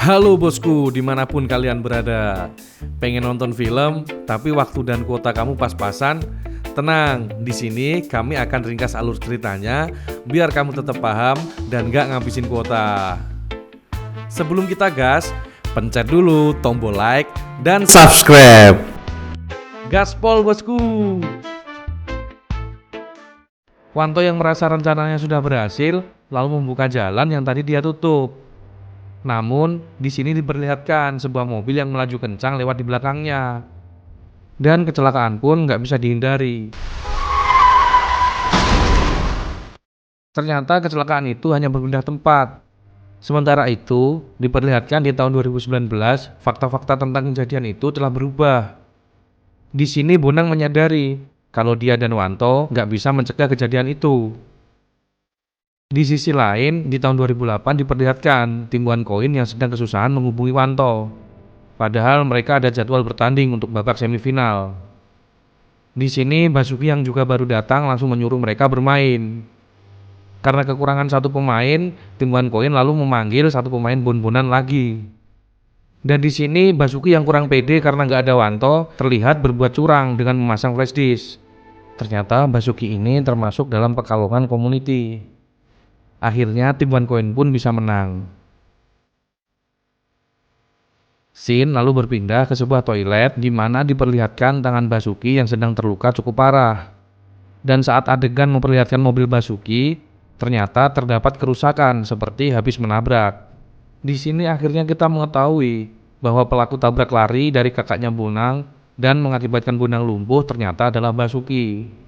Halo bosku, dimanapun kalian berada. Pengen nonton film, tapi waktu dan kuota kamu pas-pasan? Tenang, di sini kami akan ringkas alur ceritanya, biar kamu tetap paham dan gak ngabisin kuota. Sebelum kita gas, pencet dulu tombol like dan subscribe. Gaspol bosku. Wanto yang merasa rencananya sudah berhasil, lalu membuka jalan yang tadi dia tutup. Namun, di sini diperlihatkan sebuah mobil yang melaju kencang lewat di belakangnya. Dan kecelakaan pun nggak bisa dihindari. Ternyata kecelakaan itu hanya berpindah tempat. Sementara itu, diperlihatkan di tahun 2019, fakta-fakta tentang kejadian itu telah berubah. Di sini Bonang menyadari kalau dia dan Wanto nggak bisa mencegah kejadian itu. Di sisi lain, di tahun 2008 diperlihatkan timbuhan koin yang sedang kesusahan menghubungi Wanto. Padahal mereka ada jadwal bertanding untuk babak semifinal. Di sini Basuki yang juga baru datang langsung menyuruh mereka bermain. Karena kekurangan satu pemain, timbuhan koin lalu memanggil satu pemain bon-bonan lagi. Dan di sini Basuki yang kurang pede karena nggak ada Wanto terlihat berbuat curang dengan memasang flashdisk. Ternyata Basuki ini termasuk dalam Pekalongan Community. Akhirnya tim One Coin pun bisa menang. Scene lalu berpindah ke sebuah toilet di mana diperlihatkan tangan Basuki yang sedang terluka cukup parah. Dan saat adegan memperlihatkan mobil Basuki, ternyata terdapat kerusakan seperti habis menabrak. Di sini akhirnya kita mengetahui bahwa pelaku tabrak lari dari kakaknya Bonang dan mengakibatkan Bonang lumpuh ternyata adalah Basuki.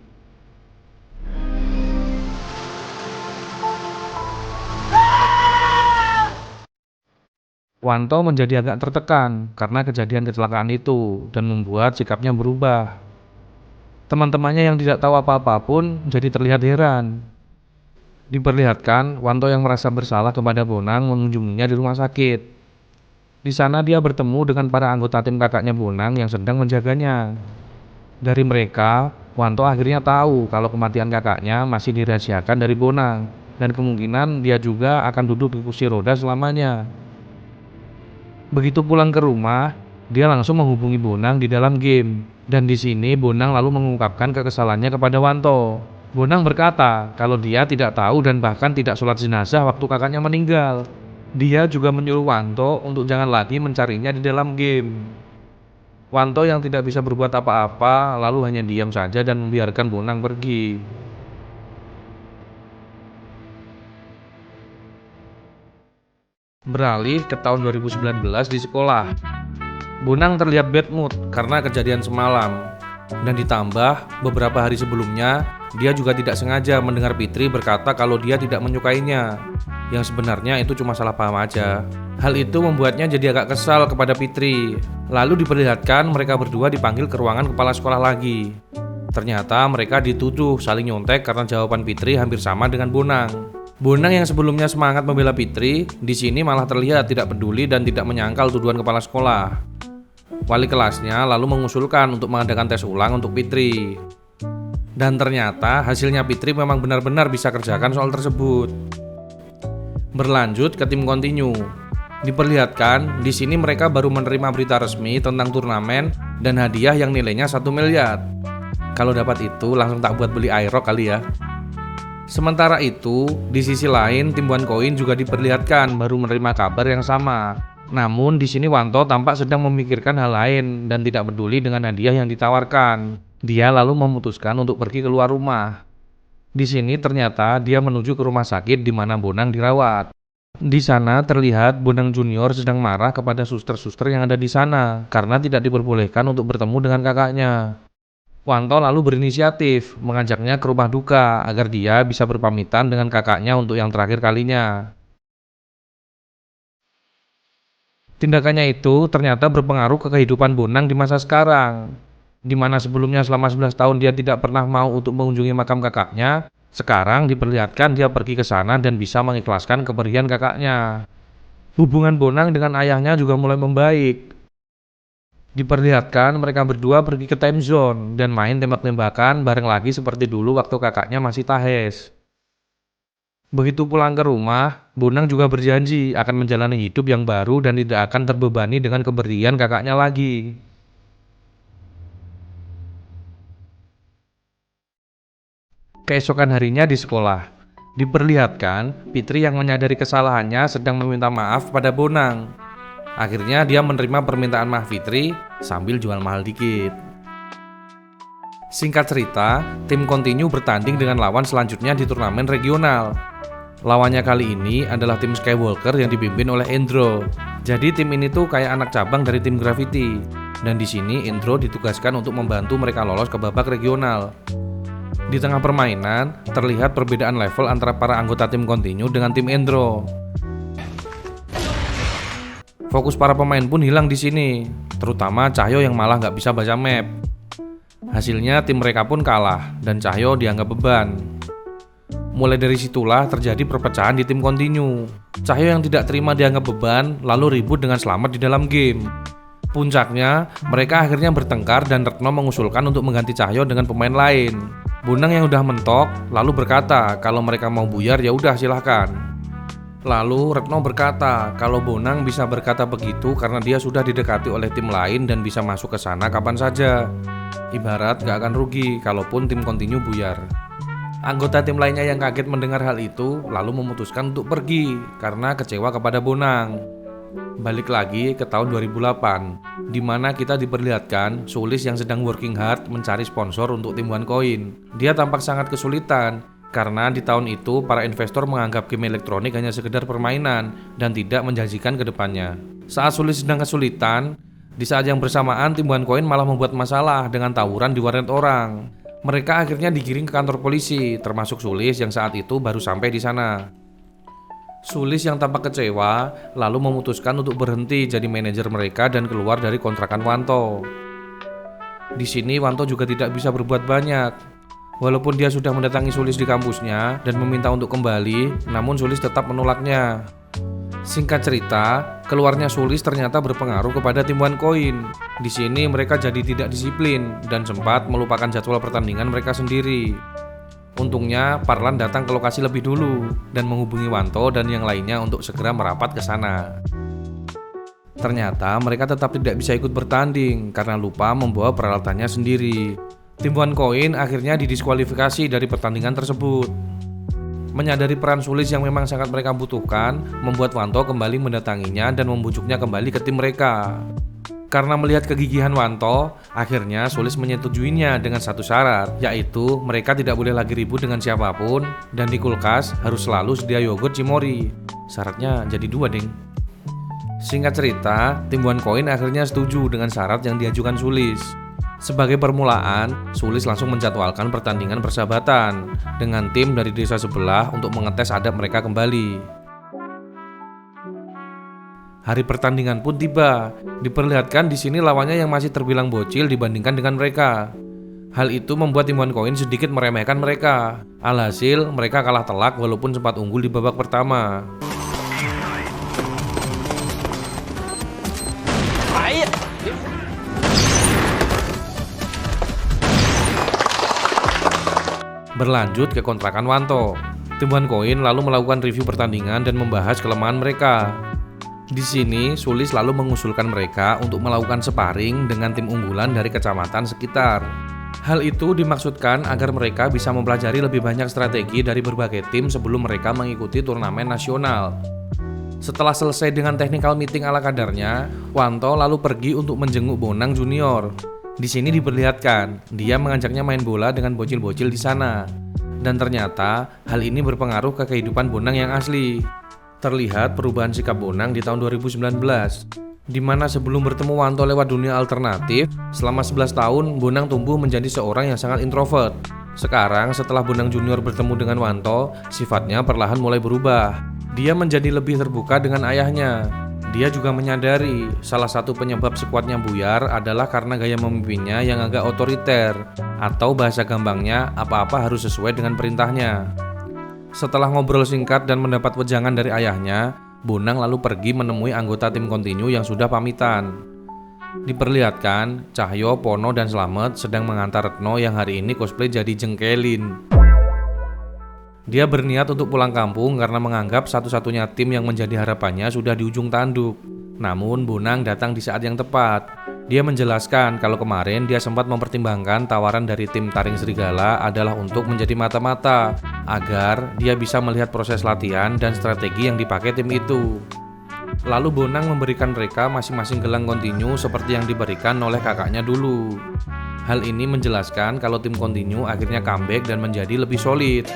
Wanto menjadi agak tertekan karena kejadian kecelakaan itu dan membuat sikapnya berubah. Teman-temannya yang tidak tahu apa-apa pun jadi terlihat heran. Diperlihatkan Wanto yang merasa bersalah kepada Bonang mengunjunginya di rumah sakit. Di sana dia bertemu dengan para anggota tim kakaknya Bonang yang sedang menjaganya. Dari mereka, Wanto akhirnya tahu kalau kematian kakaknya masih dirahasiakan dari Bonang dan kemungkinan dia juga akan duduk di kursi roda selamanya. Begitu pulang ke rumah, dia langsung menghubungi Bonang di dalam game. Dan di sini Bonang lalu mengungkapkan kekesalannya kepada Wanto. Bonang berkata kalau dia tidak tahu dan bahkan tidak sholat jenazah waktu kakaknya meninggal. Dia juga menyuruh Wanto untuk jangan lagi mencarinya di dalam game. Wanto yang tidak bisa berbuat apa-apa lalu hanya diam saja dan membiarkan Bonang pergi. Beralih ke tahun 2019 di sekolah. Bonang terlihat bad mood karena kejadian semalam. Dan ditambah beberapa hari sebelumnya, dia juga tidak sengaja mendengar Fitri berkata kalau dia tidak menyukainya. Yang sebenarnya itu cuma salah paham aja. Hal itu membuatnya jadi agak kesal kepada Fitri. Lalu diperlihatkan mereka berdua dipanggil ke ruangan kepala sekolah lagi. Ternyata mereka dituduh saling nyontek karena jawaban Fitri hampir sama dengan Bonang. Bonang yang sebelumnya semangat membela Fitri, di sini malah terlihat tidak peduli dan tidak menyangkal tuduhan kepala sekolah. Wali kelasnya lalu mengusulkan untuk mengadakan tes ulang untuk Fitri. Dan ternyata hasilnya Fitri memang benar-benar bisa kerjakan soal tersebut. Berlanjut ke tim kontinu. Diperlihatkan di sini mereka baru menerima berita resmi tentang turnamen dan hadiah yang nilainya 1 miliar. Kalau dapat itu langsung tak buat beli Aerox kali ya. Sementara itu, di sisi lain tim One Coin juga diperlihatkan baru menerima kabar yang sama. Namun di sini Wanto tampak sedang memikirkan hal lain dan tidak peduli dengan hadiah yang ditawarkan. Dia lalu memutuskan untuk pergi keluar rumah. Di sini ternyata dia menuju ke rumah sakit di mana Bonang dirawat. Di sana terlihat Bonang Junior sedang marah kepada suster-suster yang ada di sana karena tidak diperbolehkan untuk bertemu dengan kakaknya. Wanto lalu berinisiatif mengajaknya ke rumah duka agar dia bisa berpamitan dengan kakaknya untuk yang terakhir kalinya. Tindakannya itu ternyata berpengaruh ke kehidupan Bonang di masa sekarang, di mana sebelumnya selama 11 tahun dia tidak pernah mau untuk mengunjungi makam kakaknya. Sekarang diperlihatkan dia pergi ke sana dan bisa mengikhlaskan kepergian kakaknya. Hubungan Bonang dengan ayahnya juga mulai membaik. Diperlihatkan mereka berdua pergi ke time zone dan main tembak-tembakan bareng lagi seperti dulu waktu kakaknya masih Tahes. Begitu pulang ke rumah, Bonang juga berjanji akan menjalani hidup yang baru dan tidak akan terbebani dengan kepergian kakaknya lagi. Keesokan harinya di sekolah, diperlihatkan Fitri yang menyadari kesalahannya sedang meminta maaf pada Bonang. Akhirnya dia menerima permintaan maaf Fitri sambil jual mahal dikit. Singkat cerita, tim Continue bertanding dengan lawan selanjutnya di turnamen regional. Lawannya kali ini adalah tim Skywalker yang dipimpin oleh Endro. Jadi tim ini tuh kayak anak cabang dari tim Gravity. Dan di sini Endro ditugaskan untuk membantu mereka lolos ke babak regional. Di tengah permainan, terlihat perbedaan level antara para anggota tim Continue dengan tim Endro. Fokus para pemain pun hilang di sini, terutama Cahyo yang malah nggak bisa baca map. Hasilnya tim mereka pun kalah dan Cahyo dianggap beban. Mulai dari situlah terjadi perpecahan di tim Continue. Cahyo yang tidak terima dianggap beban lalu ribut dengan Slamet di dalam game. Puncaknya, mereka akhirnya bertengkar dan Retno mengusulkan untuk mengganti Cahyo dengan pemain lain. Bonang yang udah mentok lalu berkata kalau mereka mau buyar ya udah silahkan. Lalu Retno berkata kalau Bonang bisa berkata begitu karena dia sudah didekati oleh tim lain dan bisa masuk ke sana kapan saja. Ibarat gak akan rugi kalaupun tim Continue buyar. Anggota tim lainnya yang kaget mendengar hal itu lalu memutuskan untuk pergi karena kecewa kepada Bonang. Balik lagi ke tahun 2008, di mana kita diperlihatkan Sulis yang sedang working hard mencari sponsor untuk tim OneCoin. Dia tampak sangat kesulitan karena di tahun itu para investor menganggap game elektronik hanya sekedar permainan dan tidak menjanjikan ke depannya. Saat Sulis sedang kesulitan, di saat yang bersamaan tim OneCoin malah membuat masalah dengan tawuran di warnet orang. Mereka akhirnya digiring ke kantor polisi, termasuk Sulis yang saat itu baru sampai di sana. Sulis yang tampak kecewa lalu memutuskan untuk berhenti jadi manajer mereka dan keluar dari kontrakan Wanto. Di sini Wanto juga tidak bisa berbuat banyak. Walaupun dia sudah mendatangi Sulis di kampusnya dan meminta untuk kembali, namun Sulis tetap menolaknya. Singkat cerita, keluarnya Sulis ternyata berpengaruh kepada tim OneCoin. Di sini mereka jadi tidak disiplin dan sempat melupakan jadwal pertandingan mereka sendiri. Untungnya Parlan datang ke lokasi lebih dulu dan menghubungi Wanto dan yang lainnya untuk segera merapat ke sana. Ternyata mereka tetap tidak bisa ikut bertanding karena lupa membawa peralatannya sendiri. Tim OneCoin akhirnya didiskualifikasi dari pertandingan tersebut. Menyadari peran Sulis yang memang sangat mereka butuhkan, membuat Wanto kembali mendatanginya dan membujuknya kembali ke tim mereka. Karena melihat kegigihan Wanto, akhirnya Sulis menyetujuinya dengan satu syarat, yaitu mereka tidak boleh lagi ribut dengan siapapun dan di kulkas harus selalu sedia yogurt Cimori. Syaratnya jadi 2, ding. Singkat cerita, tim OneCoin akhirnya setuju dengan syarat yang diajukan Sulis. Sebagai permulaan, Sulis langsung menjadwalkan pertandingan persahabatan dengan tim dari desa sebelah untuk mengetes adab mereka kembali. Hari pertandingan pun tiba. Diperlihatkan di sini lawannya yang masih terbilang bocil dibandingkan dengan mereka. Hal itu membuat tim OneCoin sedikit meremehkan mereka. Alhasil, mereka kalah telak walaupun sempat unggul di babak pertama. Berlanjut ke kontrakan Wanto, tim OneCoin lalu melakukan review pertandingan dan membahas kelemahan mereka. Di sini, Sulis lalu mengusulkan mereka untuk melakukan sparring dengan tim unggulan dari kecamatan sekitar. Hal itu dimaksudkan agar mereka bisa mempelajari lebih banyak strategi dari berbagai tim sebelum mereka mengikuti turnamen nasional. Setelah selesai dengan technical meeting ala kadarnya, Wanto lalu pergi untuk menjenguk Bonang Junior. Di sini diperlihatkan, dia mengajaknya main bola dengan bocil-bocil di sana. Dan ternyata, hal ini berpengaruh ke kehidupan Bonang yang asli. Terlihat perubahan sikap Bonang di tahun 2019, di mana sebelum bertemu Wanto lewat dunia alternatif, selama 11 tahun Bonang tumbuh menjadi seorang yang sangat introvert. Sekarang, setelah Bonang Junior bertemu dengan Wanto, sifatnya perlahan mulai berubah. Dia menjadi lebih terbuka dengan ayahnya. Dia juga menyadari salah satu penyebab sekuatnya buyar adalah karena gaya memimpinnya yang agak otoriter, atau bahasa gampangnya apa-apa harus sesuai dengan perintahnya. Setelah ngobrol singkat dan mendapat wejangan dari ayahnya, Bonang lalu pergi menemui anggota tim Continue yang sudah pamitan. Diperlihatkan, Cahyo, Pono, dan Slamet sedang mengantar Retno yang hari ini cosplay jadi Jengkelin. Dia berniat untuk pulang kampung karena menganggap satu-satunya tim yang menjadi harapannya sudah di ujung tanduk. Namun Bonang datang di saat yang tepat. Dia menjelaskan kalau kemarin dia sempat mempertimbangkan tawaran dari tim Taring Serigala adalah untuk menjadi mata-mata agar dia bisa melihat proses latihan dan strategi yang dipakai tim itu. Lalu Bonang memberikan mereka masing-masing gelang kontinu seperti yang diberikan oleh kakaknya dulu. Hal ini menjelaskan kalau tim kontinu akhirnya comeback dan menjadi lebih solid.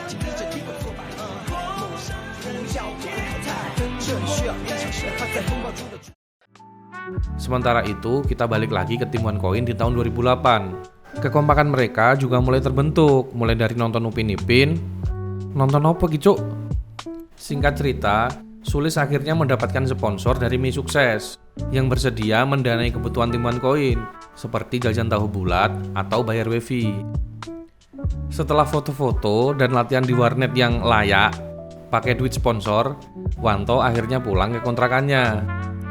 Sementara itu, kita balik lagi ke tim OneCoin di tahun 2008. Kekompakan mereka juga mulai terbentuk, mulai dari nonton Upin Ipin. Nonton apa gitu? Singkat cerita, Sulis akhirnya mendapatkan sponsor dari mie sukses yang bersedia mendanai kebutuhan tim OneCoin, seperti jajan tahu bulat atau bayar wifi. Setelah foto-foto dan latihan di warnet yang layak, pakai duit sponsor, Wanto akhirnya pulang ke kontrakannya.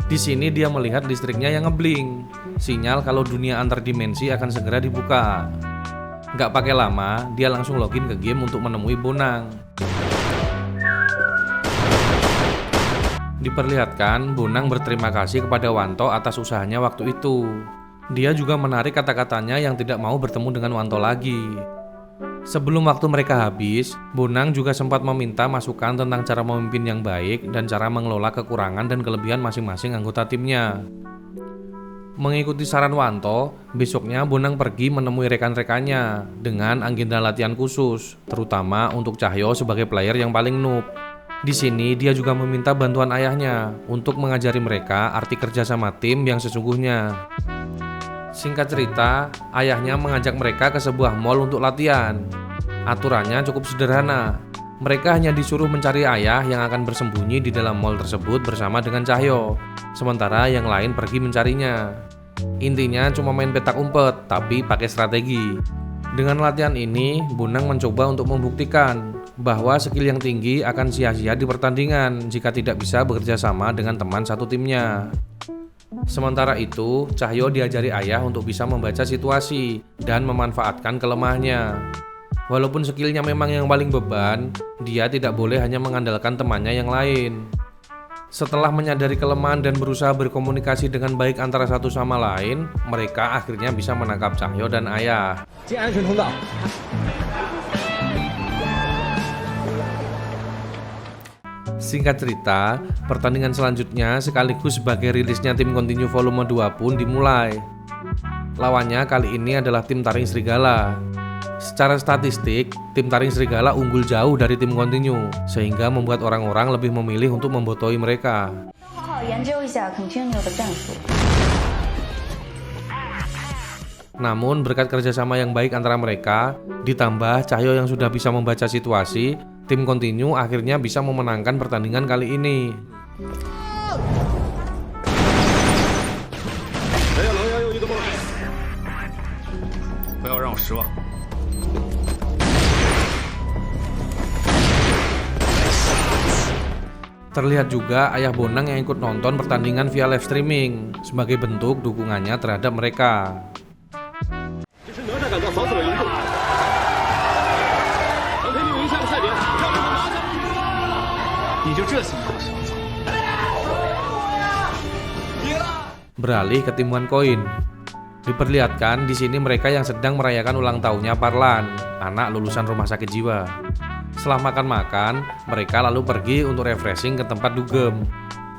Di sini dia melihat listriknya yang ngebling, sinyal kalau dunia antar dimensi akan segera dibuka. Nggak pakai lama, dia langsung login ke game untuk menemui Bonang. Diperlihatkan, Bonang berterima kasih kepada Wanto atas usahanya waktu itu. Dia juga menarik kata-katanya yang tidak mau bertemu dengan Wanto lagi. Sebelum waktu mereka habis, Bonang juga sempat meminta masukan tentang cara memimpin yang baik dan cara mengelola kekurangan dan kelebihan masing-masing anggota timnya. Mengikuti saran Wanto, besoknya Bonang pergi menemui rekan-rekannya dengan agenda latihan khusus, terutama untuk Cahyo sebagai player yang paling noob. Di sini dia juga meminta bantuan ayahnya untuk mengajari mereka arti kerja sama tim yang sesungguhnya. Singkat cerita, ayahnya mengajak mereka ke sebuah mall untuk latihan. Aturannya cukup sederhana. Mereka hanya disuruh mencari ayah yang akan bersembunyi di dalam mall tersebut bersama dengan Cahyo, sementara yang lain pergi mencarinya. Intinya cuma main petak umpet, tapi pakai strategi. Dengan latihan ini, Bonang mencoba untuk membuktikan bahwa skill yang tinggi akan sia-sia di pertandingan jika tidak bisa bekerja sama dengan teman satu timnya. Sementara itu, Cahyo diajari ayah untuk bisa membaca situasi dan memanfaatkan kelemahannya. Walaupun skillnya memang yang paling beban, dia tidak boleh hanya mengandalkan temannya yang lain. Setelah menyadari kelemahan dan berusaha berkomunikasi dengan baik antara satu sama lain, mereka akhirnya bisa menangkap Cahyo dan ayah. Singkat cerita, pertandingan selanjutnya sekaligus sebagai rilisnya tim Continue Volume 2 pun dimulai. Lawannya kali ini adalah tim Taring Serigala. Secara statistik, tim Taring Serigala unggul jauh dari tim Continue, sehingga membuat orang-orang lebih memilih untuk membotoi mereka. Namun berkat kerjasama yang baik antara mereka, ditambah Cahyo yang sudah bisa membaca situasi, tim Continue akhirnya bisa memenangkan pertandingan kali ini. Terlihat juga ayah Bonang yang ikut nonton pertandingan via live streaming sebagai bentuk dukungannya terhadap mereka. Beralih ke tim OneCoin. Diperlihatkan di sini mereka yang sedang merayakan ulang tahunnya Parlan, anak lulusan rumah sakit jiwa. Setelah makan-makan, mereka lalu pergi untuk refreshing ke tempat dugem.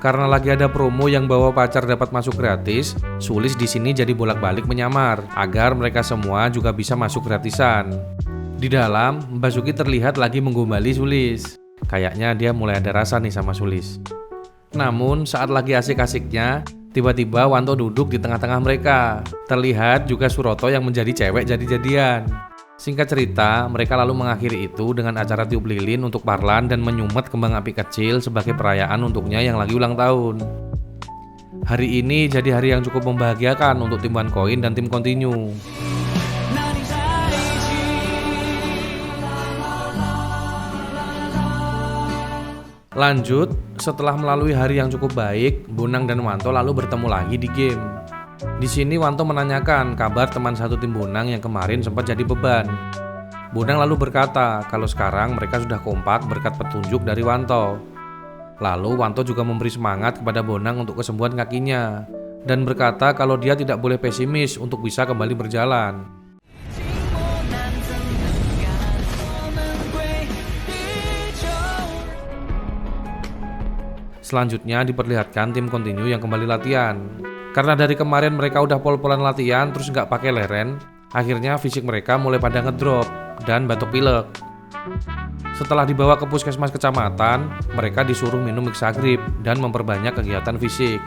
Karena lagi ada promo yang bawa pacar dapat masuk gratis, Sulis di sini jadi bolak-balik menyamar agar mereka semua juga bisa masuk gratisan. Di dalam, Basuki terlihat lagi menggombali Sulis. Kayaknya dia mulai ada rasa nih sama Sulis. Namun saat lagi asik-asiknya, tiba-tiba Wanto duduk di tengah-tengah mereka. Terlihat juga Suroto yang menjadi cewek jadi-jadian. Singkat cerita, mereka lalu mengakhiri itu dengan acara tiup lilin untuk Parlan dan menyumet kembang api kecil sebagai perayaan untuknya yang lagi ulang tahun. Hari ini jadi hari yang cukup membahagiakan untuk tim OneCoin dan tim Continue. Lanjut, setelah melalui hari yang cukup baik, Bonang dan Wanto lalu bertemu lagi di game. Di sini Wanto menanyakan kabar teman satu tim Bonang yang kemarin sempat jadi beban. Bonang lalu berkata kalau sekarang mereka sudah kompak berkat petunjuk dari Wanto. Lalu Wanto juga memberi semangat kepada Bonang untuk kesembuhan kakinya dan berkata kalau dia tidak boleh pesimis untuk bisa kembali berjalan. Selanjutnya diperlihatkan tim kontinu yang kembali latihan. Karena dari kemarin mereka udah pol-polan latihan terus nggak pakai leren, akhirnya fisik mereka mulai pada ngedrop dan batuk pilek. Setelah dibawa ke puskesmas kecamatan, mereka disuruh minum Mixagrip dan memperbanyak kegiatan fisik.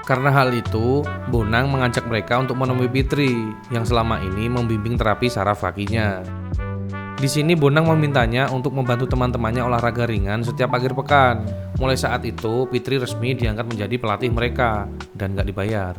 Karena hal itu, Bonang mengajak mereka untuk menemui Fitri yang selama ini membimbing terapi saraf kakinya. Di sini Bonang memintanya untuk membantu teman-temannya olahraga ringan setiap akhir pekan. Mulai saat itu, Fitri resmi diangkat menjadi pelatih mereka dan gak dibayar.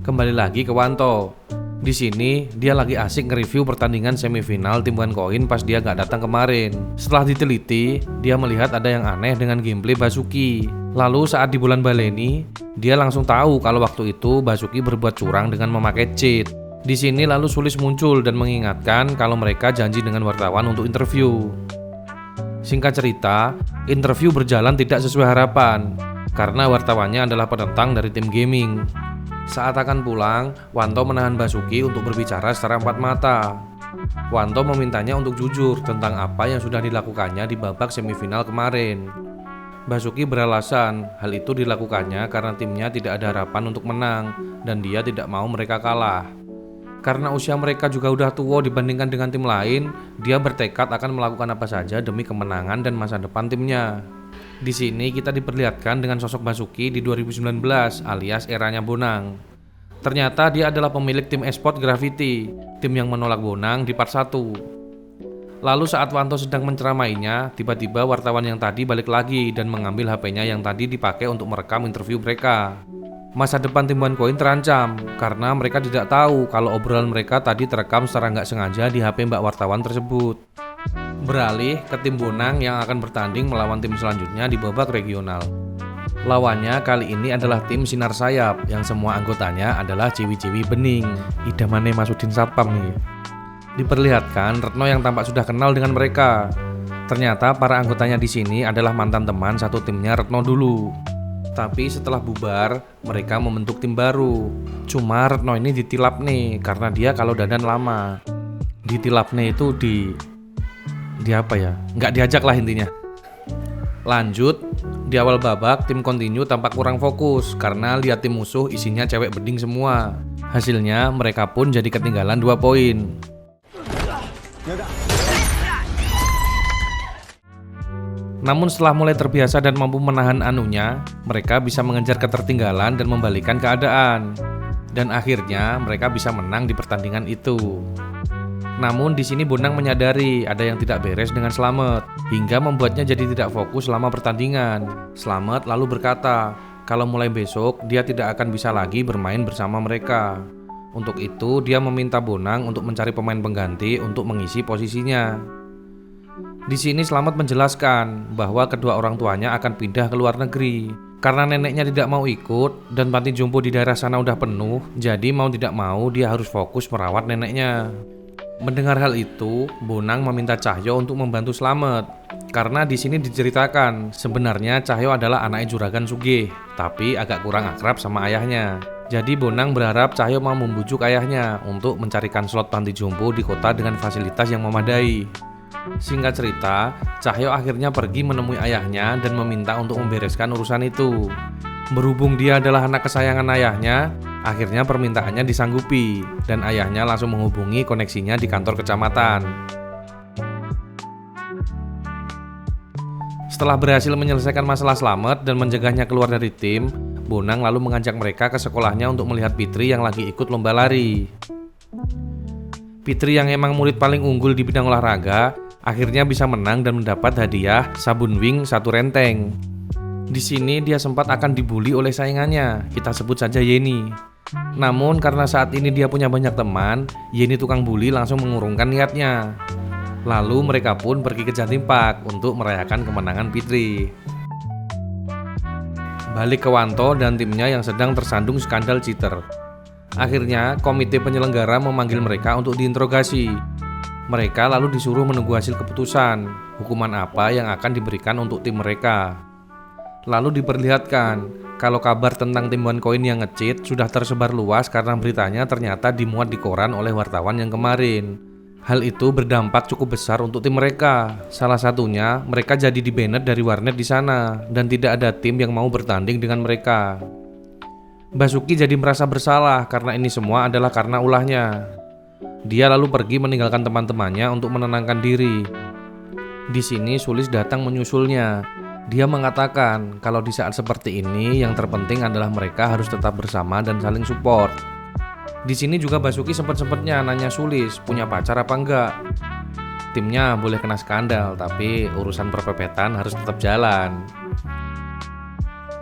Kembali lagi ke Wanto. Di sini dia lagi asik nge-review pertandingan semifinal tim One Coin pas dia gak datang kemarin. Setelah diteliti, dia melihat ada yang aneh dengan gameplay Basuki. Lalu saat di bulan Baleni, dia langsung tahu kalau waktu itu Basuki berbuat curang dengan memakai cheat. Di sini lalu Sulis muncul dan mengingatkan kalau mereka janji dengan wartawan untuk interview. Singkat cerita, interview berjalan tidak sesuai harapan karena wartawannya adalah penentang dari tim gaming. Saat akan pulang, Wanto menahan Basuki untuk berbicara secara empat mata. Wanto memintanya untuk jujur tentang apa yang sudah dilakukannya di babak semifinal kemarin. Basuki beralasan hal itu dilakukannya karena timnya tidak ada harapan untuk menang dan dia tidak mau mereka kalah. Karena usia mereka juga udah tua dibandingkan dengan tim lain, dia bertekad akan melakukan apa saja demi kemenangan dan masa depan timnya. Di sini kita diperlihatkan dengan sosok Basuki di 2019 alias eranya Bonang. Ternyata dia adalah pemilik tim e-sport Gravity, tim yang menolak Bonang di part 1. Lalu saat Wanto sedang menceramainya, tiba-tiba wartawan yang tadi balik lagi dan mengambil HP-nya yang tadi dipakai untuk merekam interview mereka. Masa depan tim One Coin terancam karena mereka tidak tahu kalau obrolan mereka tadi terekam secara nggak sengaja di HP mbak wartawan tersebut. Beralih ke tim Bonang yang akan bertanding melawan tim selanjutnya di babak regional. Lawannya kali ini adalah tim Sinar Sayap yang semua anggotanya adalah ciwi-ciwi bening, idamane Masudin Satpam nih. Diperlihatkan Retno yang tampak sudah kenal dengan mereka. Ternyata para anggotanya di sini adalah mantan teman satu timnya Retno dulu. Tapi setelah bubar, mereka membentuk tim baru. Cuma Retno ini ditilap nih, karena dia kalau dandan lama. Ditilap nih itu di apa ya? Nggak diajak lah intinya. Lanjut, di awal babak tim kontinu tampak kurang fokus karena lihat tim musuh isinya cewek beding semua. Hasilnya mereka pun jadi ketinggalan 2 poin. Namun setelah mulai terbiasa dan mampu menahan anunya, mereka bisa mengejar ketertinggalan dan membalikan keadaan. Dan akhirnya mereka bisa menang di pertandingan itu. Namun di sini Bonang menyadari ada yang tidak beres dengan Slamet, hingga membuatnya jadi tidak fokus selama pertandingan. Slamet lalu berkata, kalau mulai besok dia tidak akan bisa lagi bermain bersama mereka. Untuk itu dia meminta Bonang untuk mencari pemain pengganti untuk mengisi posisinya. Di sini Slamet menjelaskan bahwa kedua orang tuanya akan pindah ke luar negeri. Karena neneknya tidak mau ikut dan panti jompo di daerah sana udah penuh, jadi mau tidak mau dia harus fokus merawat neneknya. Mendengar hal itu, Bonang meminta Cahyo untuk membantu Slamet. Karena di sini diceritakan sebenarnya Cahyo adalah anaknya Juragan Sugih, tapi agak kurang akrab sama ayahnya. Jadi Bonang berharap Cahyo mau membujuk ayahnya untuk mencarikan slot panti jompo di kota dengan fasilitas yang memadai. Singkat cerita, Cahyo akhirnya pergi menemui ayahnya dan meminta untuk membereskan urusan itu. Berhubung dia adalah anak kesayangan ayahnya, akhirnya permintaannya disanggupi dan ayahnya langsung menghubungi koneksinya di kantor kecamatan. Setelah berhasil menyelesaikan masalah Slamet dan mencegahnya keluar dari tim, Bonang lalu mengajak mereka ke sekolahnya untuk melihat Fitri yang lagi ikut lomba lari. Fitri yang emang murid paling unggul di bidang olahraga, akhirnya bisa menang dan mendapat hadiah sabun wing 1 renteng. Di sini dia sempat akan dibully oleh saingannya, kita sebut saja Yeni. Namun karena saat ini dia punya banyak teman, Yeni tukang bully langsung mengurungkan niatnya. Lalu mereka pun pergi ke Jatim Park untuk merayakan kemenangan Fitri. Balik ke Wanto dan timnya yang sedang tersandung skandal cheater. Akhirnya komite penyelenggara memanggil mereka untuk diinterogasi. Mereka lalu disuruh menunggu hasil keputusan, hukuman apa yang akan diberikan untuk tim mereka. Lalu diperlihatkan kalau kabar tentang tim OneCoin yang nge-cheat sudah tersebar luas karena beritanya ternyata dimuat di koran oleh wartawan yang kemarin. Hal itu berdampak cukup besar untuk tim mereka. Salah satunya, mereka jadi di-banned dari warnet di sana dan tidak ada tim yang mau bertanding dengan mereka. Basuki jadi merasa bersalah karena ini semua adalah karena ulahnya. Dia lalu pergi meninggalkan teman-temannya untuk menenangkan diri. Di sini Sulis datang menyusulnya. Dia mengatakan kalau di saat seperti ini yang terpenting adalah mereka harus tetap bersama dan saling support. Di sini juga Basuki sempat-sempatnya nanya Sulis punya pacar apa enggak. Timnya boleh kena skandal, tapi urusan perpepetan harus tetap jalan.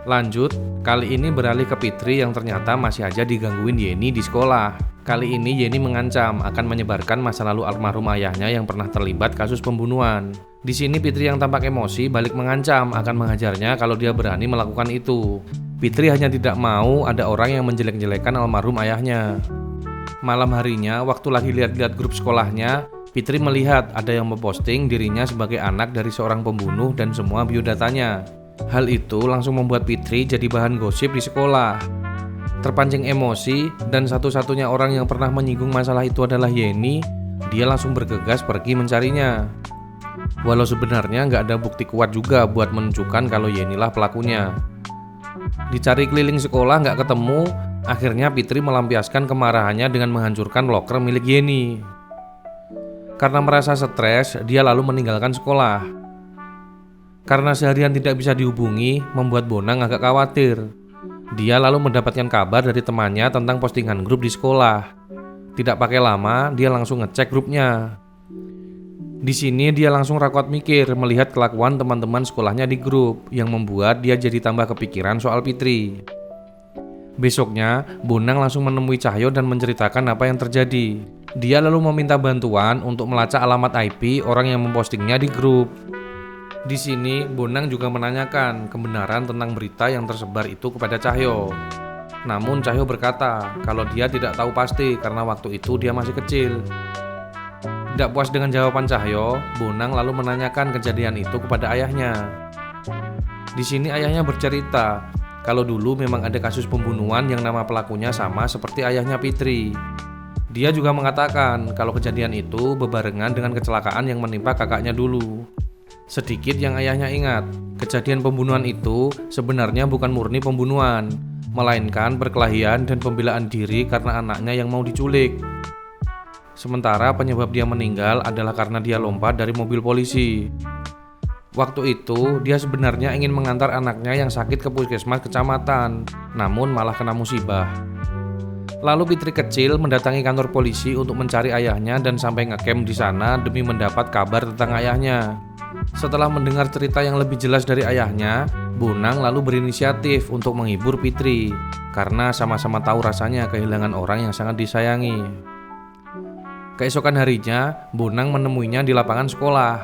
Lanjut, kali ini beralih ke Fitri yang ternyata masih aja digangguin Yeni di sekolah. Kali ini Yeni mengancam akan menyebarkan masa lalu almarhum ayahnya yang pernah terlibat kasus pembunuhan. Di sini Fitri yang tampak emosi balik mengancam akan menghajarnya kalau dia berani melakukan itu. Fitri hanya tidak mau ada orang yang menjelek-jelekan almarhum ayahnya. Malam harinya, waktu lagi lihat-lihat grup sekolahnya, Fitri melihat ada yang memposting dirinya sebagai anak dari seorang pembunuh dan semua biodatanya. Hal itu langsung membuat Fitri jadi bahan gosip di sekolah. Terpancing emosi dan satu-satunya orang yang pernah menyinggung masalah itu adalah Yeni, dia langsung bergegas pergi mencarinya. Walau sebenarnya nggak ada bukti kuat juga buat menunjukkan kalau Yeni lah pelakunya. Dicari keliling sekolah nggak ketemu, akhirnya Fitri melampiaskan kemarahannya dengan menghancurkan loker milik Yeni. Karena merasa stres, dia lalu meninggalkan sekolah. Karena seharian tidak bisa dihubungi, membuat Bonang agak khawatir. Dia lalu mendapatkan kabar dari temannya tentang postingan grup di sekolah. Tidak pakai lama, dia langsung ngecek grupnya. Di sini dia langsung rakot mikir melihat kelakuan teman-teman sekolahnya di grup yang membuat dia jadi tambah kepikiran soal Fitri. Besoknya, Bonang langsung menemui Cahyo dan menceritakan apa yang terjadi. Dia lalu meminta bantuan untuk melacak alamat IP orang yang mempostingnya di grup. Di sini, Bonang juga menanyakan kebenaran tentang berita yang tersebar itu kepada Cahyo. Namun Cahyo berkata kalau dia tidak tahu pasti karena waktu itu dia masih kecil. Tidak puas dengan jawaban Cahyo, Bonang lalu menanyakan kejadian itu kepada ayahnya. Di sini ayahnya bercerita kalau dulu memang ada kasus pembunuhan yang nama pelakunya sama seperti ayahnya Fitri. Dia juga mengatakan kalau kejadian itu bebarengan dengan kecelakaan yang menimpa kakaknya dulu. Sedikit yang ayahnya ingat, kejadian pembunuhan itu sebenarnya bukan murni pembunuhan, melainkan perkelahian dan pembelaan diri karena anaknya yang mau diculik. Sementara penyebab dia meninggal adalah karena dia lompat dari mobil polisi. Waktu itu, dia sebenarnya ingin mengantar anaknya yang sakit ke puskesmas kecamatan, namun malah kena musibah. Lalu Fitri kecil mendatangi kantor polisi untuk mencari ayahnya dan sampai ngecamp di sana demi mendapat kabar tentang ayahnya. Setelah mendengar cerita yang lebih jelas dari ayahnya, Bonang lalu berinisiatif untuk menghibur Fitri karena sama-sama tahu rasanya kehilangan orang yang sangat disayangi. Keesokan harinya, Bonang menemuinya di lapangan sekolah.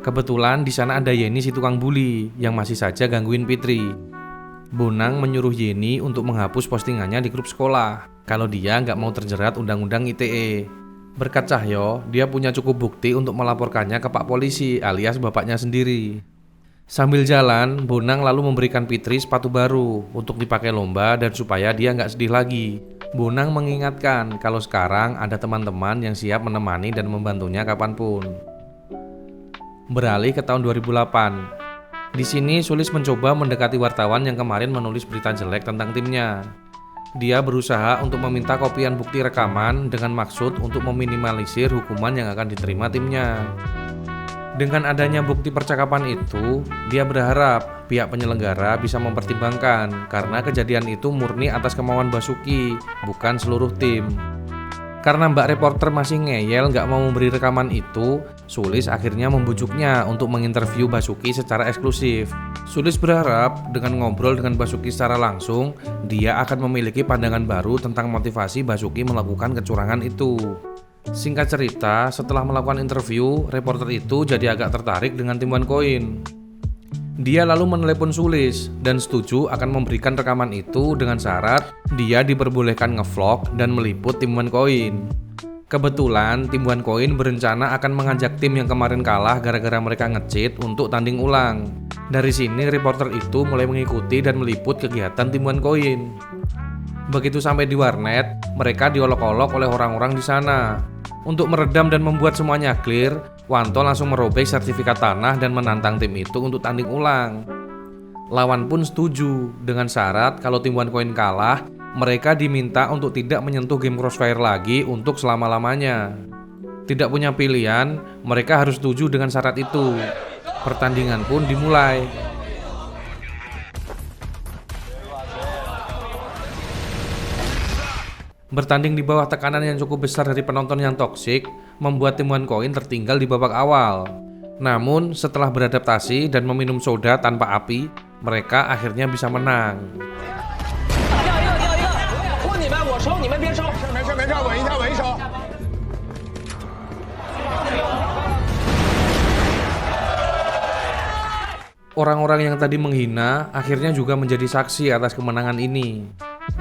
Kebetulan di sana ada Yeni si tukang bully yang masih saja gangguin Fitri. Bonang menyuruh Yeni untuk menghapus postingannya di grup sekolah kalau dia nggak mau terjerat undang-undang ITE. Berkat Cahyo, dia punya cukup bukti untuk melaporkannya ke Pak Polisi alias bapaknya sendiri. Sambil jalan, Bonang lalu memberikan Fitri sepatu baru untuk dipakai lomba dan supaya dia nggak sedih lagi. Bonang mengingatkan kalau sekarang ada teman-teman yang siap menemani dan membantunya kapanpun. Beralih ke tahun 2008. Di sini Sulis mencoba mendekati wartawan yang kemarin menulis berita jelek tentang timnya. Dia berusaha untuk meminta kopian bukti rekaman dengan maksud untuk meminimalisir hukuman yang akan diterima timnya. Dengan adanya bukti percakapan itu, dia berharap pihak penyelenggara bisa mempertimbangkan karena kejadian itu murni atas kemauan Basuki, bukan seluruh tim. Karena Mbak reporter masih ngeyel nggak mau memberi rekaman itu, Sulis akhirnya membujuknya untuk menginterview Basuki secara eksklusif. Sulis berharap dengan ngobrol dengan Basuki secara langsung, dia akan memiliki pandangan baru tentang motivasi Basuki melakukan kecurangan itu. Singkat cerita, setelah melakukan interview, reporter itu jadi agak tertarik dengan tim OneCoin. Dia lalu menelepon Sulis dan setuju akan memberikan rekaman itu dengan syarat dia diperbolehkan ngevlog dan meliput tim OneCoin. Kebetulan tim One Coin berencana akan mengajak tim yang kemarin kalah gara-gara mereka nge-cheat untuk tanding ulang. Dari sini reporter itu mulai mengikuti dan meliput kegiatan tim One Coin. Begitu sampai di warnet, mereka diolok-olok oleh orang-orang di sana. Untuk meredam dan membuat semuanya clear, Wanto langsung merobek sertifikat tanah dan menantang tim itu untuk tanding ulang. Lawan pun setuju dengan syarat kalau tim One Coin kalah, mereka diminta untuk tidak menyentuh game Crossfire lagi untuk selama-lamanya. Tidak punya pilihan, mereka harus setuju dengan syarat itu. Pertandingan pun dimulai. Bertanding di bawah tekanan yang cukup besar dari penonton yang toksik, membuat tim One Coin tertinggal di babak awal. Namun, setelah beradaptasi dan meminum soda tanpa api, mereka akhirnya bisa menang. Orang-orang yang tadi menghina akhirnya juga menjadi saksi atas kemenangan ini.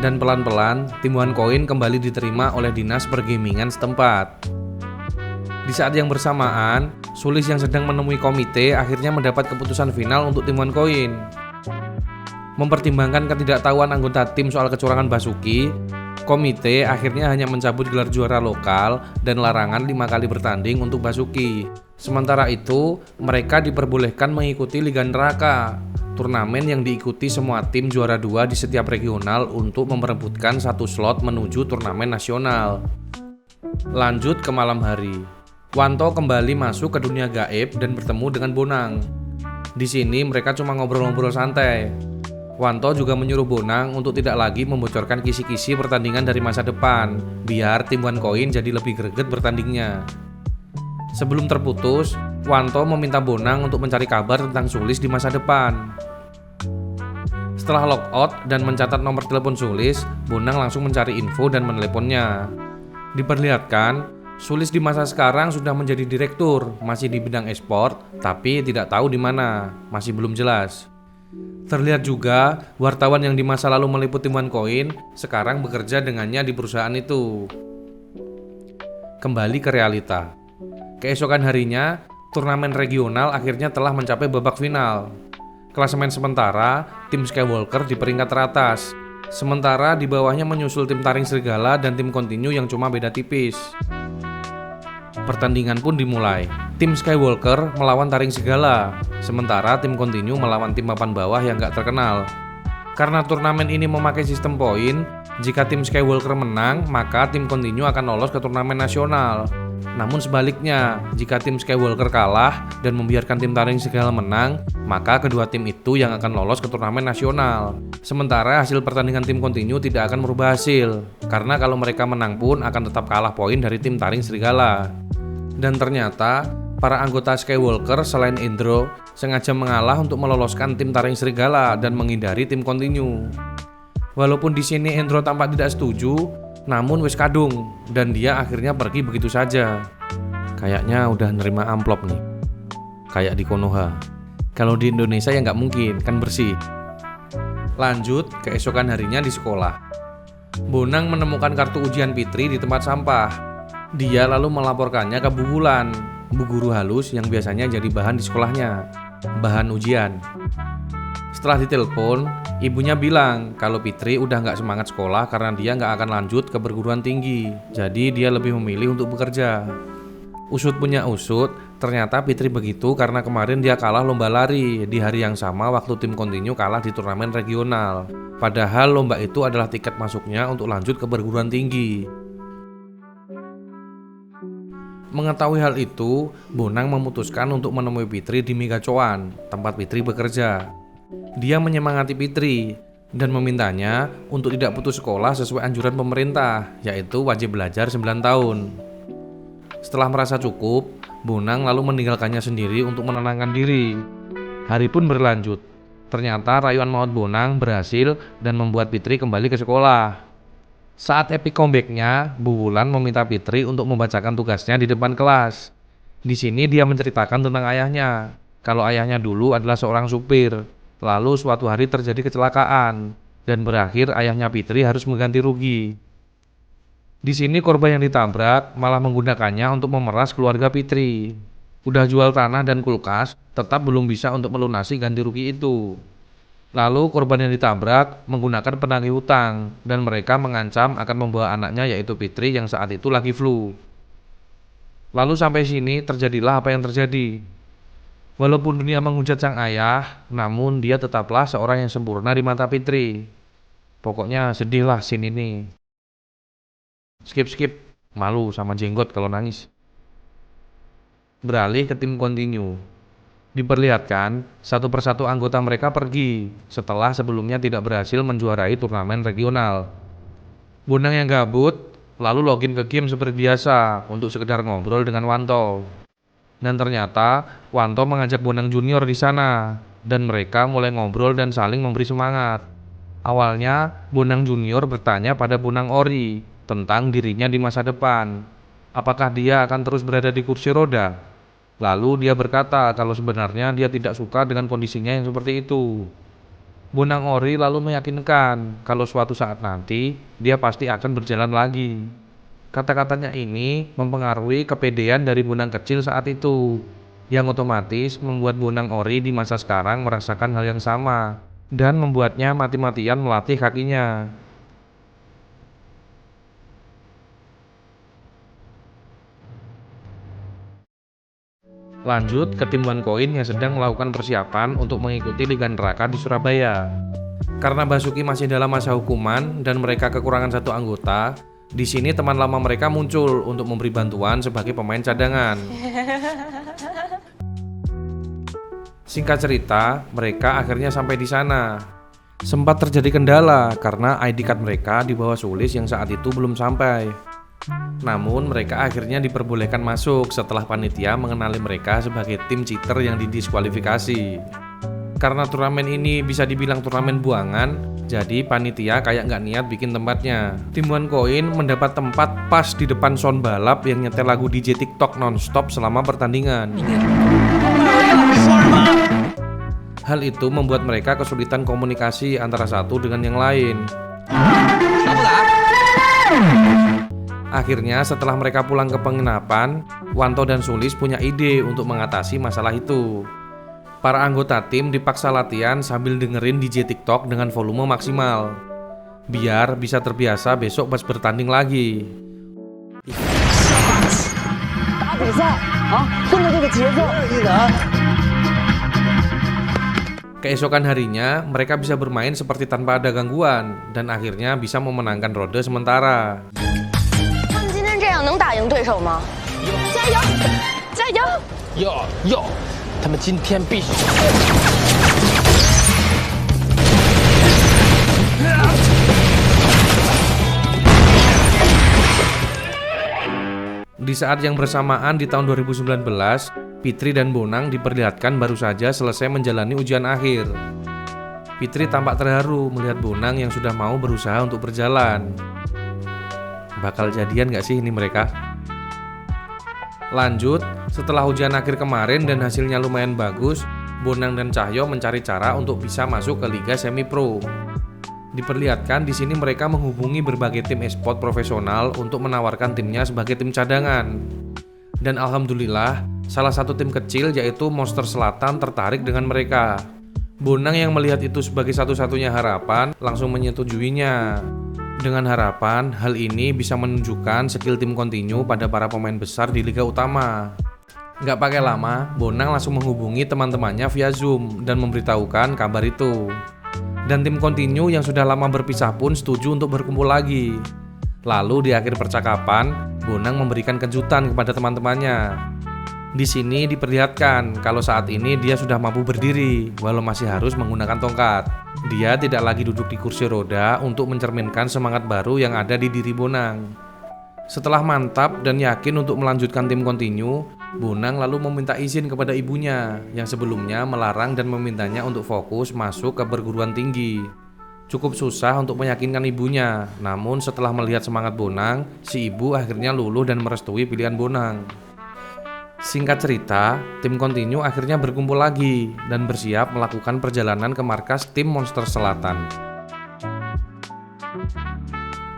Dan pelan-pelan, tim One Coin kembali diterima oleh dinas pergamingan setempat. Di saat yang bersamaan, Sulis yang sedang menemui komite akhirnya mendapat keputusan final untuk tim One Coin. Mempertimbangkan ketidaktahuan anggota tim soal kecurangan Basuki, komite akhirnya hanya mencabut gelar juara lokal dan larangan 5 kali bertanding untuk Basuki. Sementara itu, mereka diperbolehkan mengikuti Liga Neraka, turnamen yang diikuti semua tim juara 2 di setiap regional untuk memperebutkan satu slot menuju turnamen nasional. Lanjut ke malam hari. Wanto kembali masuk ke dunia gaib dan bertemu dengan Bonang. Di sini mereka cuma ngobrol-ngobrol santai. Wanto juga menyuruh Bonang untuk tidak lagi membocorkan kisi-kisi pertandingan dari masa depan, biar tim One Coin jadi lebih greget bertandingnya. Sebelum terputus, Wanto meminta Bonang untuk mencari kabar tentang Sulis di masa depan. Setelah logout dan mencatat nomor telepon Sulis, Bonang langsung mencari info dan meneleponnya. Diperlihatkan, Sulis di masa sekarang sudah menjadi direktur, masih di bidang e-sport, tapi tidak tahu di mana, masih belum jelas. Terlihat juga wartawan yang di masa lalu meliput tim One Coin sekarang bekerja dengannya di perusahaan itu. Kembali ke realita. Keesokan harinya, turnamen regional akhirnya telah mencapai babak final. Klasemen sementara, tim Skywalker di peringkat teratas. Sementara di bawahnya menyusul tim Taring Serigala dan tim Kontinu yang cuma beda tipis. Pertandingan pun dimulai. Tim Skywalker melawan Taring Serigala, sementara tim Kontinu melawan tim papan bawah yang gak terkenal. Karena turnamen ini memakai sistem poin, jika tim Skywalker menang, maka tim Kontinu akan lolos ke turnamen nasional. Namun sebaliknya, jika tim Skywalker kalah dan membiarkan tim Taring Serigala menang, maka kedua tim itu yang akan lolos ke turnamen nasional. Sementara hasil pertandingan tim Kontinu tidak akan merubah hasil, karena kalau mereka menang pun akan tetap kalah poin dari tim Taring Serigala. Dan ternyata, para anggota Skywalker selain Indro sengaja mengalah untuk meloloskan tim Taring Serigala dan menghindari tim Kontinu. Walaupun di sini Indro tampak tidak setuju, namun wis kadung dan dia akhirnya pergi begitu saja. Kayaknya udah nerima amplop nih. Kayak di Konoha. Kalau di Indonesia ya nggak mungkin, kan bersih. Lanjut, keesokan harinya di sekolah. Bonang menemukan kartu ujian Fitri di tempat sampah. Dia lalu melaporkannya ke Bu Wulan, bu guru halus yang biasanya jadi bahan di sekolahnya, bahan ujian. Setelah ditelepon, ibunya bilang kalau Fitri udah nggak semangat sekolah karena dia nggak akan lanjut ke perguruan tinggi. Jadi dia lebih memilih untuk bekerja. Usut punya usut, ternyata Fitri begitu karena kemarin dia kalah lomba lari di hari yang sama waktu tim Kontinu kalah di turnamen regional. Padahal lomba itu adalah tiket masuknya untuk lanjut ke perguruan tinggi. Mengetahui hal itu, Bonang memutuskan untuk menemui Fitri di Megacoan, tempat Fitri bekerja. Dia menyemangati Fitri dan memintanya untuk tidak putus sekolah sesuai anjuran pemerintah, yaitu wajib belajar 9 tahun. Setelah merasa cukup, Bonang lalu meninggalkannya sendiri untuk menenangkan diri. Hari pun berlanjut. Ternyata rayuan maut Bonang berhasil dan membuat Fitri kembali ke sekolah. Saat epic comeback-nya, Bu Wulan meminta Fitri untuk membacakan tugasnya di depan kelas. Di sini dia menceritakan tentang ayahnya. Kalau ayahnya dulu adalah seorang supir. Lalu suatu hari terjadi kecelakaan dan berakhir ayahnya Fitri harus mengganti rugi. Di sini korban yang ditabrak malah menggunakannya untuk memeras keluarga Fitri. Udah jual tanah dan kulkas, tetap belum bisa untuk melunasi ganti rugi itu. Lalu korban yang ditabrak menggunakan penagih hutang dan mereka mengancam akan membawa anaknya yaitu Fitri yang saat itu lagi flu. Lalu sampai sini terjadilah apa yang terjadi. Walaupun dunia menghujat sang ayah, namun dia tetaplah seorang yang sempurna di mata Fitri. Pokoknya sedih lah scene ini. Skip, malu sama jenggot kalau nangis. Beralih ke tim continue. Diperlihatkan, satu persatu anggota mereka pergi setelah sebelumnya tidak berhasil menjuarai turnamen regional. Bonang yang gabut, lalu login ke game seperti biasa untuk sekedar ngobrol dengan Wanto. Dan ternyata, Wanto mengajak Bonang Junior di sana, dan mereka mulai ngobrol dan saling memberi semangat. Awalnya, Bonang Junior bertanya pada Bonang Ori tentang dirinya di masa depan. Apakah dia akan terus berada di kursi roda? Lalu dia berkata kalau sebenarnya dia tidak suka dengan kondisinya yang seperti itu. Bonang Ori lalu meyakinkan kalau suatu saat nanti dia pasti akan berjalan lagi. Kata-katanya ini mempengaruhi kepedean dari Bonang kecil saat itu, yang otomatis membuat Bonang Ori di masa sekarang merasakan hal yang sama dan membuatnya mati-matian melatih kakinya. Lanjut ke tim OneCoin yang sedang melakukan persiapan untuk mengikuti Liga Neraka di Surabaya. Karena Basuki masih dalam masa hukuman dan mereka kekurangan satu anggota, di sini teman lama mereka muncul untuk memberi bantuan sebagai pemain cadangan. Singkat cerita, mereka akhirnya sampai di sana. Sempat terjadi kendala karena ID card mereka dibawa Sulis yang saat itu belum sampai. Namun mereka akhirnya diperbolehkan masuk setelah panitia mengenali mereka sebagai tim cheater yang didiskualifikasi. Karena turnamen ini bisa dibilang turnamen buangan, jadi panitia kayak nggak niat bikin tempatnya. Tim OneCoin mendapat tempat pas di depan sound balap yang nyetel lagu DJ TikTok nonstop selama pertandingan. Hal itu membuat mereka kesulitan komunikasi antara satu dengan yang lain. Akhirnya setelah mereka pulang ke penginapan, Wanto dan Sulis punya ide untuk mengatasi masalah itu. Para anggota tim dipaksa latihan sambil dengerin DJ TikTok dengan volume maksimal, biar bisa terbiasa besok pas bertanding lagi. Keesokan harinya, mereka bisa bermain seperti tanpa ada gangguan dan akhirnya bisa memenangkan ronde sementara. 能打赢对手吗？加油，加油！要，他们今天必须。Di saat yang bersamaan di tahun 2019, Fitri dan Bonang diperlihatkan baru saja selesai menjalani ujian akhir. Fitri tampak terharu melihat Bonang yang sudah mau berusaha untuk berjalan. Bakal jadian gak sih ini mereka? Lanjut, setelah ujian akhir kemarin dan hasilnya lumayan bagus, Bonang dan Cahyo mencari cara untuk bisa masuk ke Liga Semi Pro. Diperlihatkan di sini mereka menghubungi berbagai tim e-sport profesional untuk menawarkan timnya sebagai tim cadangan. Dan alhamdulillah, salah satu tim kecil yaitu Monster Selatan tertarik dengan mereka. Bonang yang melihat itu sebagai satu-satunya harapan langsung menyetujuinya. Dengan harapan hal ini bisa menunjukkan skill tim continue pada para pemain besar di liga utama. Nggak pakai lama, Bonang langsung menghubungi teman-temannya via Zoom dan memberitahukan kabar itu. Dan tim continue yang sudah lama berpisah pun setuju untuk berkumpul lagi. Lalu di akhir percakapan, Bonang memberikan kejutan kepada teman-temannya. Di sini diperlihatkan kalau saat ini dia sudah mampu berdiri, walau masih harus menggunakan tongkat. Dia tidak lagi duduk di kursi roda untuk mencerminkan semangat baru yang ada di diri Bonang. Setelah mantap dan yakin untuk melanjutkan tim continue, Bonang lalu meminta izin kepada ibunya yang sebelumnya melarang dan memintanya untuk fokus masuk ke perguruan tinggi. Cukup susah untuk meyakinkan ibunya, namun setelah melihat semangat Bonang, si ibu akhirnya luluh dan merestui pilihan Bonang. Singkat cerita, tim continue akhirnya berkumpul lagi dan bersiap melakukan perjalanan ke markas tim Monster Selatan.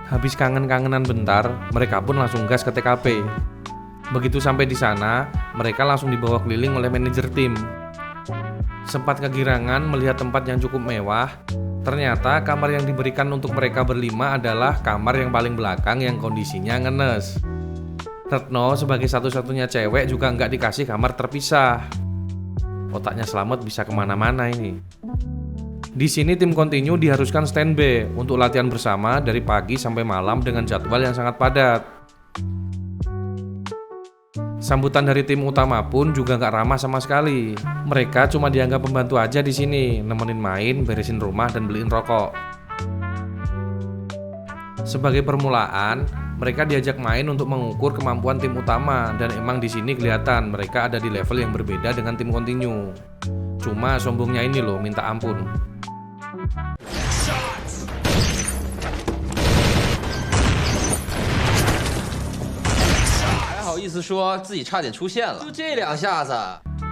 Habis kangen-kangenan bentar, mereka pun langsung gas ke TKP. Begitu sampai di sana, mereka langsung dibawa keliling oleh manajer tim. Sempat kegirangan melihat tempat yang cukup mewah. Ternyata kamar yang diberikan untuk mereka berlima adalah kamar yang paling belakang yang kondisinya ngenes. Retno sebagai satu-satunya cewek juga nggak dikasih kamar terpisah. Otaknya Slamet bisa kemana-mana ini. Di sini tim kontinu diharuskan standby untuk latihan bersama dari pagi sampai malam dengan jadwal yang sangat padat. Sambutan dari tim utama pun juga nggak ramah sama sekali. Mereka cuma dianggap pembantu aja di sini, nemenin main, beresin rumah dan beliin rokok. Sebagai permulaan, mereka diajak main untuk mengukur kemampuan tim utama dan emang di sini kelihatan mereka ada di level yang berbeda dengan tim kontinu. Cuma sombongnya ini loh, minta ampun. 还好意思说自己差点出现了，就这2下子。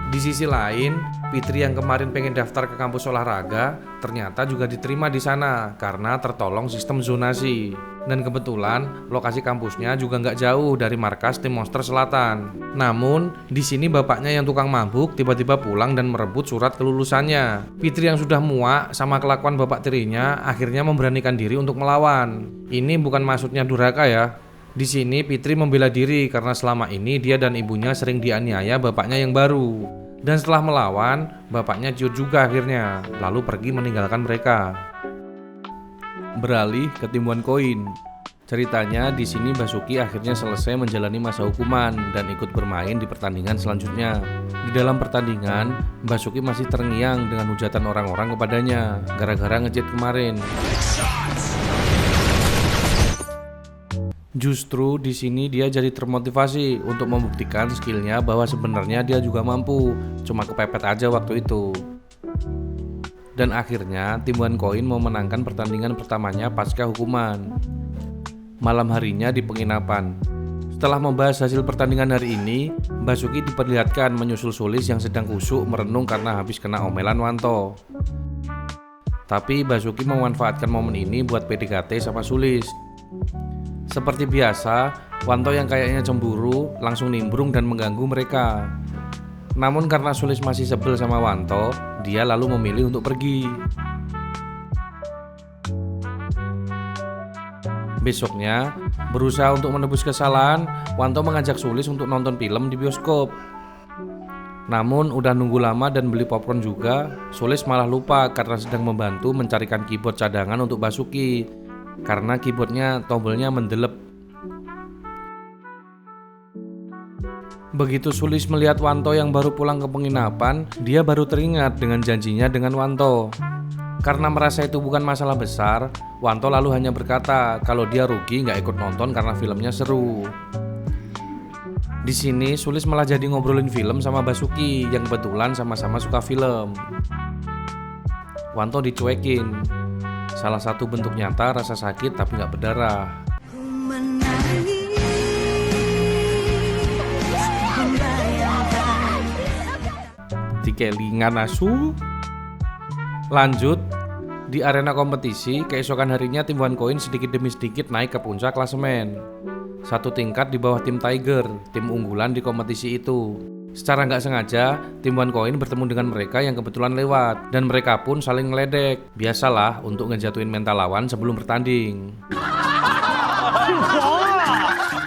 Di sisi lain, Fitri yang kemarin pengen daftar ke kampus olahraga ternyata juga diterima di sana karena tertolong sistem zonasi. Dan kebetulan lokasi kampusnya juga nggak jauh dari markas tim Monster Selatan. Namun di sini bapaknya yang tukang mabuk tiba-tiba pulang dan merebut surat kelulusannya. Fitri yang sudah muak sama kelakuan bapak tirinya akhirnya memberanikan diri untuk melawan. Ini bukan maksudnya durhaka ya. Di sini Fitri membela diri karena selama ini dia dan ibunya sering dianiaya bapaknya yang baru. Dan setelah melawan, bapaknya ciut juga akhirnya, lalu pergi meninggalkan mereka. Beralih ke timuan koin. Ceritanya di sini Basuki akhirnya selesai menjalani masa hukuman dan ikut bermain di pertandingan selanjutnya. Di dalam pertandingan, Basuki masih terngiang dengan hujatan orang-orang kepadanya gara-gara nge-cheat kemarin. Justru di sini dia jadi termotivasi untuk membuktikan skillnya bahwa sebenarnya dia juga mampu, cuma kepepet aja waktu itu. Dan akhirnya timuan koin memenangkan pertandingan pertamanya pasca hukuman. Malam harinya di penginapan. Setelah membahas hasil pertandingan hari ini, Basuki diperlihatkan menyusul Sulis yang sedang kusuk merenung karena habis kena omelan Wanto. Tapi Basuki memanfaatkan momen ini buat PDKT sama Sulis. Seperti biasa, Wanto yang kayaknya cemburu langsung nimbrung dan mengganggu mereka. Namun karena Sulis masih sebel sama Wanto, dia lalu memilih untuk pergi. Besoknya, berusaha untuk menebus kesalahan, Wanto mengajak Sulis untuk nonton film di bioskop. Namun udah nunggu lama dan beli popcorn juga, Sulis malah lupa karena sedang membantu mencarikan keyboard cadangan untuk Basuki. Karena keyboardnya tombolnya mendelep. Begitu Sulis melihat Wanto yang baru pulang ke penginapan, dia baru teringat dengan janjinya dengan Wanto. Karena merasa itu bukan masalah besar, Wanto lalu hanya berkata kalau dia rugi nggak ikut nonton karena filmnya seru. Di sini Sulis malah jadi ngobrolin film sama Basuki yang kebetulan sama-sama suka film. Wanto dicuekin. Salah satu bentuk nyata rasa sakit tapi nggak berdarah. Dikelingan asu. Lanjut, di arena kompetisi, keesokan harinya tim One Coin sedikit demi sedikit naik ke puncak klasemen. Satu tingkat di bawah tim Tiger, tim unggulan di kompetisi itu. Secara nggak sengaja, tim One Coin bertemu dengan mereka yang kebetulan lewat, dan mereka pun saling ngeledek. Biasalah untuk ngejatuhin mental lawan sebelum bertanding.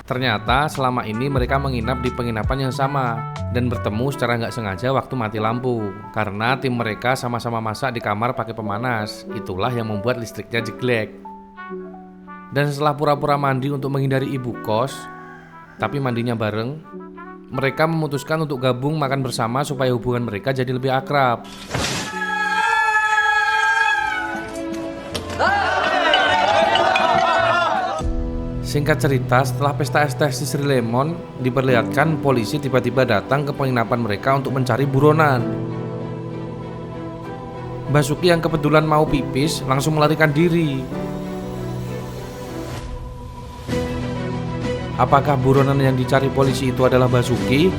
Ternyata selama ini mereka menginap di penginapan yang sama dan bertemu secara nggak sengaja waktu mati lampu. Karena tim mereka sama-sama masak di kamar pakai pemanas, itulah yang membuat listriknya jeglek. Dan setelah pura-pura mandi untuk menghindari ibu kos, tapi mandinya bareng, mereka memutuskan untuk gabung makan bersama supaya hubungan mereka jadi lebih akrab. Singkat cerita, setelah pesta es teh Sri Lemon, diperlihatkan polisi tiba-tiba datang ke penginapan mereka untuk mencari buronan. Basuki yang kebetulan mau pipis langsung melarikan diri. Apakah buronan yang dicari polisi itu adalah Basuki?